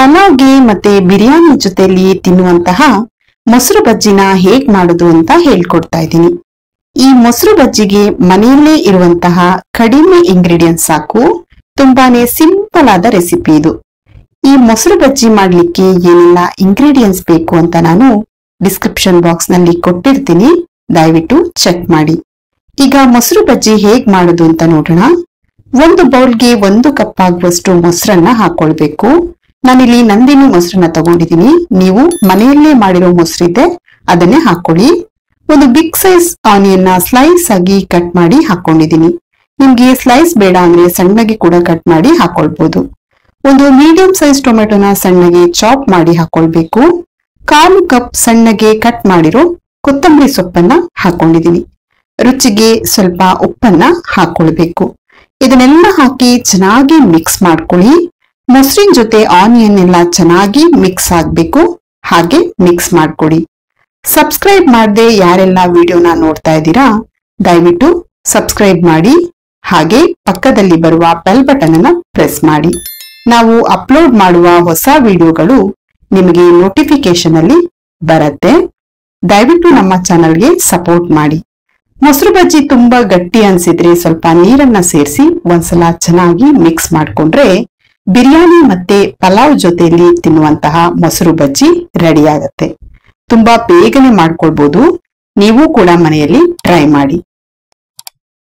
ಪಲಾವ್ಗೆ ಮತ್ತೆ ಬಿರಿಯಾನಿ ಜೊತೆಲಿ ತಿನ್ನುವಂತಹ ಮೊಸರು ಬಜ್ಜಿನ ಹೇಗ್ ಮಾಡೋದು ಅಂತ ಹೇಳ್ಕೊಡ್ತಾ ಇದ್ದೀನಿ। ಈ ಮೊಸರು ಬಜ್ಜಿಗೆ ಮನೆಯಲ್ಲೇ ಇರುವಂತಹ ಕಡಿಮೆ ಇಂಗ್ರೀಡಿಯೆಂಟ್ಸ್ ಸಾಕು, ತುಂಬಾನೇ ಸಿಂಪಲ್ ಆದ ರೆಸಿಪಿ ಇದು। ಈ ಮೊಸರು ಬಜ್ಜಿ ಮಾಡ್ಲಿಕ್ಕೆ ಏನೆಲ್ಲ ಇಂಗ್ರೀಡಿಯೆಂಟ್ಸ್ ಬೇಕು ಅಂತ ನಾನು ಡಿಸ್ಕ್ರಿಪ್ಷನ್ ಬಾಕ್ಸ್ ನಲ್ಲಿ ಕೊಟ್ಟಿರ್ತೀನಿ, ದಯವಿಟ್ಟು ಚೆಕ್ ಮಾಡಿ। ಈಗ ಮೊಸರು ಬಜ್ಜಿ ಹೇಗ್ ಮಾಡೋದು ಅಂತ ನೋಡೋಣ। ಒಂದು ಬೌಲ್ಗೆ 1 ಕಪ್ ಆಗುವಷ್ಟು ಮೊಸರನ್ನ ಹಾಕೊಳ್ಬೇಕು। ನಾನಿಲ್ಲಿ ನಂದಿನಿ ಮೊಸರನ್ನ ತಗೊಂಡಿದ್ದೀನಿ, ನೀವು ಮನೆಯಲ್ಲೇ ಮಾಡಿರೋ ಮೊಸರಿದೆ ಅದನ್ನೇ ಹಾಕೊಳ್ಳಿ। ಒಂದು ಬಿಗ್ ಸೈಜ್ ಆನಿಯನ್ ಸ್ಲೈಸ್ ಆಗಿ ಕಟ್ ಮಾಡಿ ಹಾಕೊಂಡಿದ್ದೀನಿ, ನಿಮ್ಗೆ ಸ್ಲೈಸ್ ಬೇಡ ಅಂದ್ರೆ ಸಣ್ಣಗೆ ಕೂಡ ಕಟ್ ಮಾಡಿ ಹಾಕೊಳ್ಬಹುದು। ಒಂದು ಮೀಡಿಯಂ ಸೈಜ್ ಟೊಮೆಟೊನ ಸಣ್ಣಗೆ ಚಾಪ್ ಮಾಡಿ ಹಾಕೊಳ್ಬೇಕು। 1/4 ಕಪ್ ಸಣ್ಣಗೆ ಕಟ್ ಮಾಡಿರೋ ಕೊತ್ತಂಬರಿ ಸೊಪ್ಪನ್ನ ಹಾಕೊಂಡಿದ್ದೀನಿ, ರುಚಿಗೆ ಸ್ವಲ್ಪ ಉಪ್ಪನ್ನ ಹಾಕೊಳ್ಬೇಕು। ಇದನ್ನೆಲ್ಲ ಹಾಕಿ ಚೆನ್ನಾಗಿ ಮಿಕ್ಸ್ ಮಾಡ್ಕೊಳ್ಳಿ। ಮೊಸರಿನ ಜೊತೆ ಆನಿಯನ್ ಎಲ್ಲ ಚೆನ್ನಾಗಿ ಮಿಕ್ಸ್ ಆಗ್ಬೇಕು, ಹಾಗೆ ಮಿಕ್ಸ್ ಮಾಡ್ಕೊಡಿ। ಸಬ್ಸ್ಕ್ರೈಬ್ ಮಾಡದೆ ಯಾರೆಲ್ಲ ವಿಡಿಯೋನ ನೋಡ್ತಾ ಇದ್ದೀರಾ ದಯವಿಟ್ಟು ಸಬ್ಸ್ಕ್ರೈಬ್ ಮಾಡಿ, ಹಾಗೆ ಪಕ್ಕದಲ್ಲಿ ಬರುವ ಬೆಲ್ ಬಟನ್ ಅನ್ನ ಪ್ರೆಸ್ ಮಾಡಿ। ನಾವು ಅಪ್ಲೋಡ್ ಮಾಡುವ ಹೊಸ ವಿಡಿಯೋಗಳು ನಿಮಗೆ ನೋಟಿಫಿಕೇಶನ್ ಅಲ್ಲಿ ಬರುತ್ತೆ। ದಯವಿಟ್ಟು ನಮ್ಮ ಚಾನಲ್ಗೆ ಸಪೋರ್ಟ್ ಮಾಡಿ। ಮೊಸರು ಬಜ್ಜಿ ತುಂಬಾ ಗಟ್ಟಿ ಅನ್ಸಿದ್ರೆ ಸ್ವಲ್ಪ ನೀರನ್ನ ಸೇರಿಸಿ ಒಂದ್ಸಲ ಚೆನ್ನಾಗಿ ಮಿಕ್ಸ್ ಮಾಡ್ಕೊಂಡ್ರೆ ಬಿರಿಯಾನಿ ಮತ್ತೆ ಪಲಾವ್ ಜೊತೆಯಲ್ಲಿ ತಿನ್ನುವಂತಹ ಮೊಸರು ಬಜ್ಜಿ ರೆಡಿ ಆಗುತ್ತೆ। ತುಂಬಾ ಬೇಗನೆ ಮಾಡ್ಕೊಳ್ಬಹುದು, ನೀವು ಕೂಡ ಮನೆಯಲ್ಲಿ ಟ್ರೈ ಮಾಡಿ।